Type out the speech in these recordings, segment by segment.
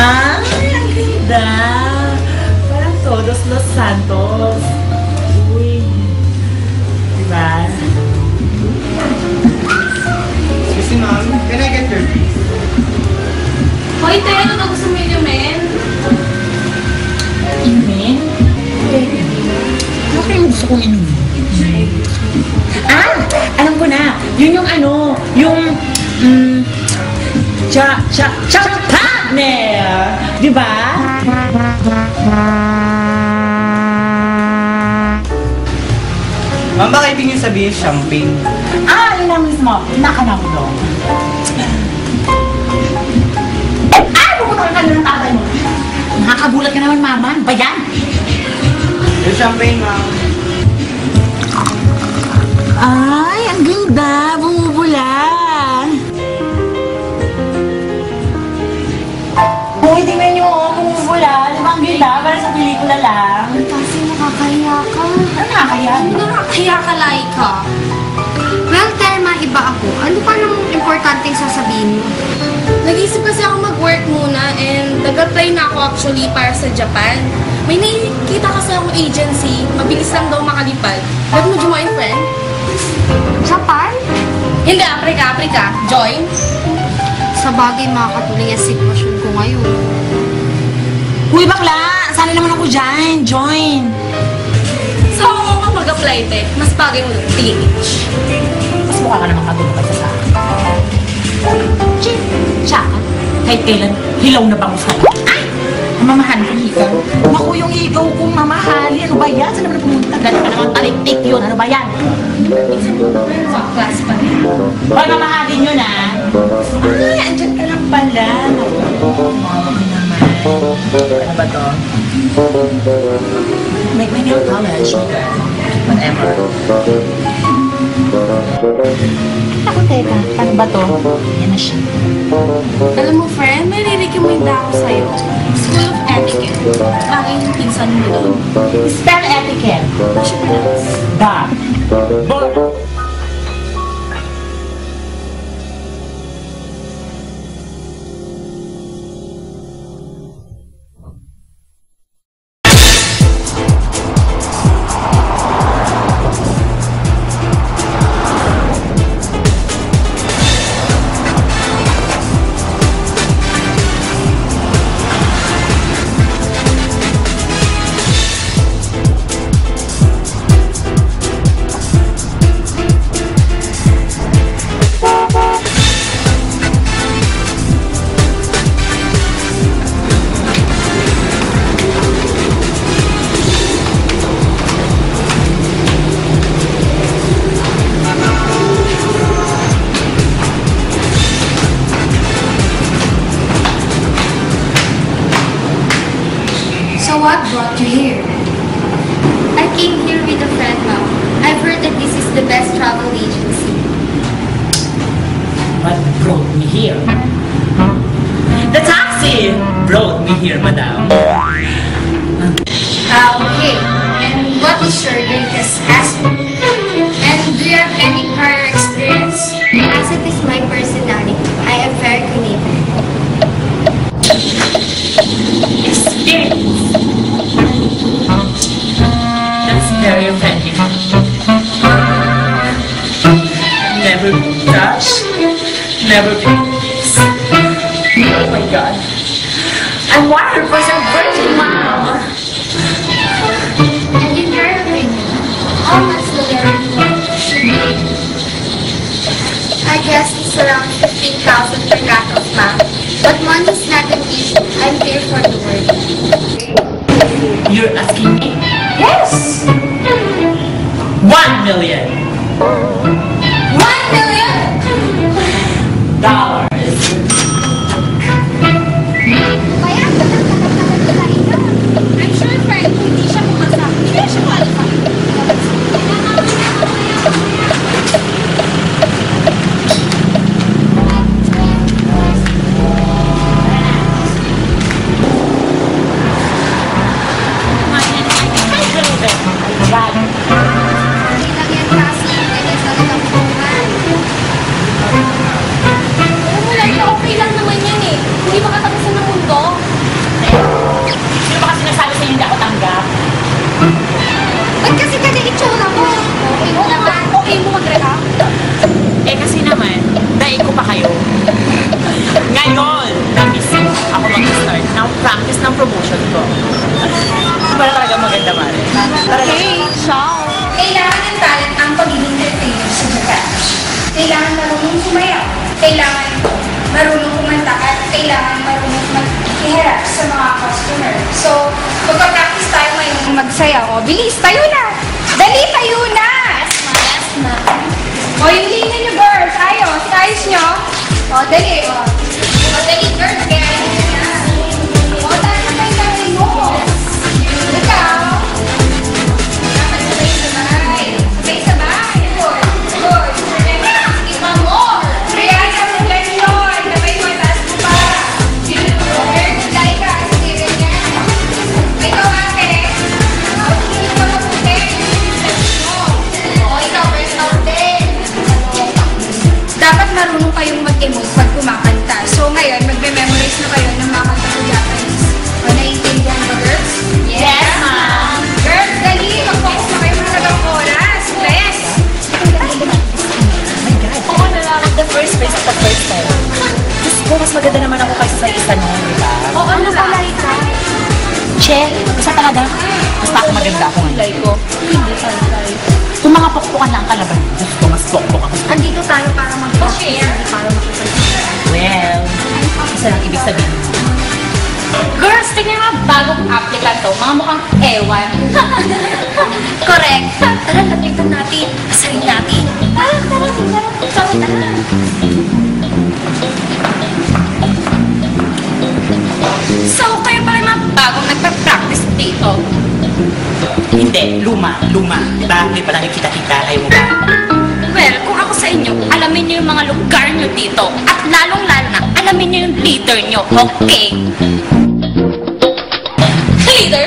Ay, ang ganda. Parang Todos Los Santos. Uy. Diba? Excuse me, ma'am. Can I get your please? Hoy, te, ano to gusto mo yung men? Inumin? Ano kayong gusto kong inumin? Ah! Alam ko na! Yun yung ano, yung... partner! Diba? Ma'am, baka ibig niyo sabihin champagne. Ah! Yun ang mismo. Nakanamdo. Ah! Pumunta ka na ng tatay mo. Nakakagulat ka naman, mama. Ano ba yan? Yung champagne, ma'am. Ay, ang ganda! Bumubula! Uy, tingnan niyo, bumubula. Di ba ang ganda? Para sa pelikula lang. Kasi nakakahiya ka. Ano nakakaya? Nakakahiya ka, Laika. Well, Telma, iba ako. Ano pa namang importanteng sasabihin mo? Nag-isip kasi ako mag-work muna and nag-apply na ako actually para sa Japan. May nakikita kasi akong agency, mabilis lang daw makalipad. Ba't mo join, friend? Japan? Hindi, Africa. Join? Sa bagay, makakatuloy ang sitwasyon ko ngayon. Uy, bakla! Sana naman ako dyan. Join! So, ako ka mag-apply, te. Mas bagay mo ng TH. Mas mukha ka naman katulog ka sa akin. Tsaka, kahit kailan, hilaw na bangus ka. Ay! Mamahalin kong higaw. Naku, yung higaw kong mamahali. Ano ba yan? Saan naman pumunta? Gano'n ka naman taliktik yun. Ano ba yan? Sa class pa rin. Hoy, mamahalin yun, ah. Ay, andyan ka lang pala. Naku, mami naman. Ano ba to? Make me feel college. Whatever. Ako, teka. Paano ba to? Yan na siya. Alam mo, friend, may re-recommend ako sa'yo. School of Etiquette. Bakit yung pinsan mo daw? Spell etiquette. Ano siya pronounce? Da. So what brought you here? I came here with a friend now. I've heard that this is the best travel agency. What brought me here? The taxi brought me here, madam. Okay. And what is your latest aspect? And do you have any prior experience? As it is my personality, I am very creative. Experience. That's very offensive. Never touch, never kiss. Oh my God. I'm 100% virgin, mom. And in your opinion, how much will everyone should be? I guess it's around 15,000 per cut of ma'am. But money's not an issue. I'm here for the work. You're asking me? Yes! 1 million 1 million? dollars. I'm sure friend, kung hindi siya pumasa, hindi siya qualified. Hindi lang yan kasi, ganyan talaga ang buhay. kailangan marunong kumanta at kailangan marunong mag-iharap sa mga customer. So, magpa-practice tayo ngayon magsayaw. O, bilis, tayo na! Dali, tayo na! Yes, ma'am. O, yung linya nyo, girls. Ayos, ayos nyo. O, dali. O, dali, girls. Kaya yun na. O, tayo na tayo tayo mo. Ikaw. Dapat sabay-sabay. Sabay-sabay. Good. Good. Ipa more. Kaya mo ganyan. Sabay mo, taas mo pa. Girls, dali ka. Sige, ganyan. Ikaw, ate. O, sige mo mabuti. O, ikaw, first out din. Dapat marunong kayong mag-emote pag kumakanta. So ngayon, magme-memorize na kayo ng mga kanta ng Japanese. O, naiintindihan ba, girls? Yes, ma'am. Girls, dali! Mag-focus na kayo mga tagang oras. Bes! Oo na lang. The first place at the first time. Diyos ko, mas maganda naman ako kaysa sa isa noon, di ba? Oo, ano pala ikaw? Che, isa talaga. Basta ako maganda ako ngayon. ko. Hindi pantay. Kung mga pokpokan lang kalaban, Diyos ko, mas pokpok ako. Andito tayo para mag-practice, hindi para makipag-share. Well, isa lang ibig sabihin. Girls, tingnan nga bagong applicant to. Mga mukhang ewan. Correct. Tara, lapitan natin. Asarin natin. Tara, tara, tara. Tara. So, kayo pala yung mga bagong nagpa-practice dito. Hindi, luma. Diba? Hindi pa lang kita-kita. Ayaw mo ba? Well, kung ako sa inyo, alamin niyo yung mga lugar niyo dito. At lalong-lalo na, alamin niyo yung leader niyo. Okay? Leader?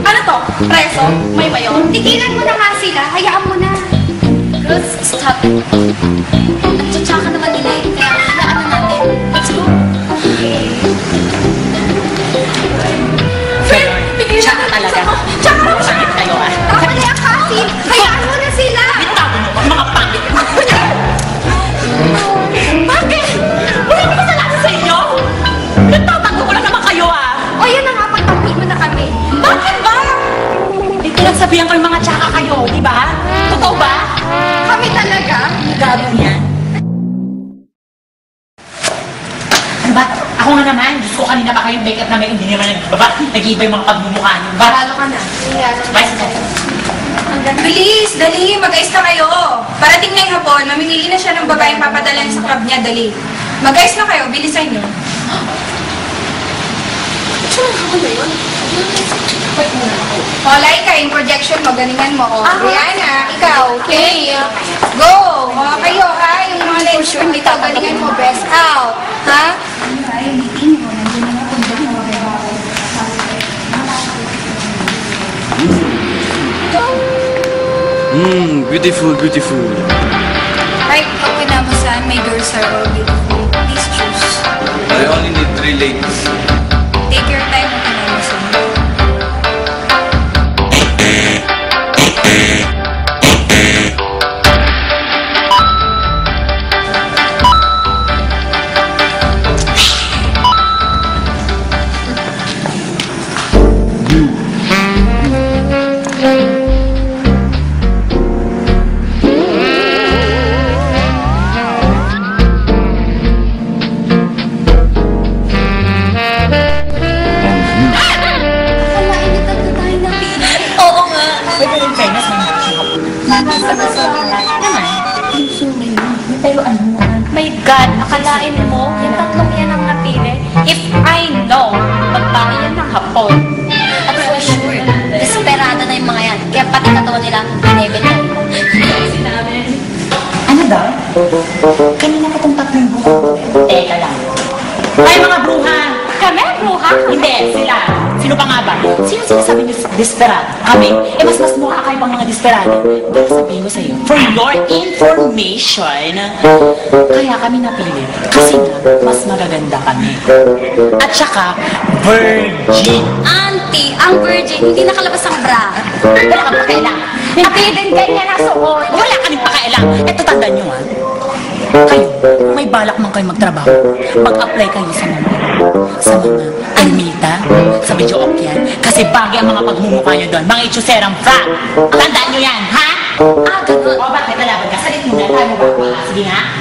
Ano to? Preso? May mayon? Tigilan mo na nga sila. Hayaan mo na. Girls, stop it. Tsaka naman nila eh. Kaya hayaan na natin. Let's go. Friend, tsaka talaga. Tsaka naman siya. Sakit kayo ah. Tama na yan, Cassie. Hayaan mo na sila. Bitawan mo, mga pangit. Bakit? Wala naman kasalanan sa inyo. Nagtatanggol ko lang naman kayo ah. O, yan na nga. Pagpapit mo na kami. Bakit ba? Eh, pinagsabihan ko yung mga tsaka kayo, di ba? Totoo ba? Kami talaga. Gagawin yan. Ano ba? Ako nga naman. Diyos ko, kanina pa kayong make-up na may hindi naman nag-iba yung mga pagmumukha niyo. Ba? Paralo ka na. Bye, sa Bilis, dali, mag-ayos na kayo. Parating na yung hapon, mamimili na siya ng babaeng papadala sa club niya, dali. Mag-ayos na kayo, bilisan niyo. O, Laika, yung projection mo, galingan mo. O, Brianna, ikaw, okay? Go! O, kayo, ha? Yung mga lens mo dito, galingan mo, best out. Ha? Beautiful, beautiful. Right, pag pinamasaan, my girls are all beautiful. Please choose. I only need 3 ladies. Take your time at pinamasaan. Oo nga. Pwede rin fairness na naman. Pero ano naman? My God, akalain mo, yung tatlong yan ang napili. If I know, magbawi yan ng hapon. At for sure, desperado na yung mga yan. Kaya pati katawan nila, binibenta. Ano daw? Kanina pa itong tatlong buha. Teka lang. Ay, mga bruha! Kami, bruha? Hindi, sila. Sino pa nga ba? Sino sinasabi niyo desperado? Kami? Eh, mas mukha kayo pang mga desperado. Pero sabihin ko sa'yo, for your information, kaya kami napili. Kasi nga, mas magaganda kami. At saka, virgin. Auntie, ang virgin, hindi nakalabas ang bra. Wala kang pakailang. Pati din ganyan ang suot. Wala ka rin pakailang. Eto, tandaan nyo ha. Kayo, kung may balak man kayo magtrabaho, mag-apply kayo sa mga Almita, sa Video Okyan, kasi bagay ang mga pagmumukha nyo doon, mga itsuserang frag. Tandaan nyo yan, ha? Ah, ganun. O, bakit nalaban ka? Salit mo na, tayo mo ba? Sige nga.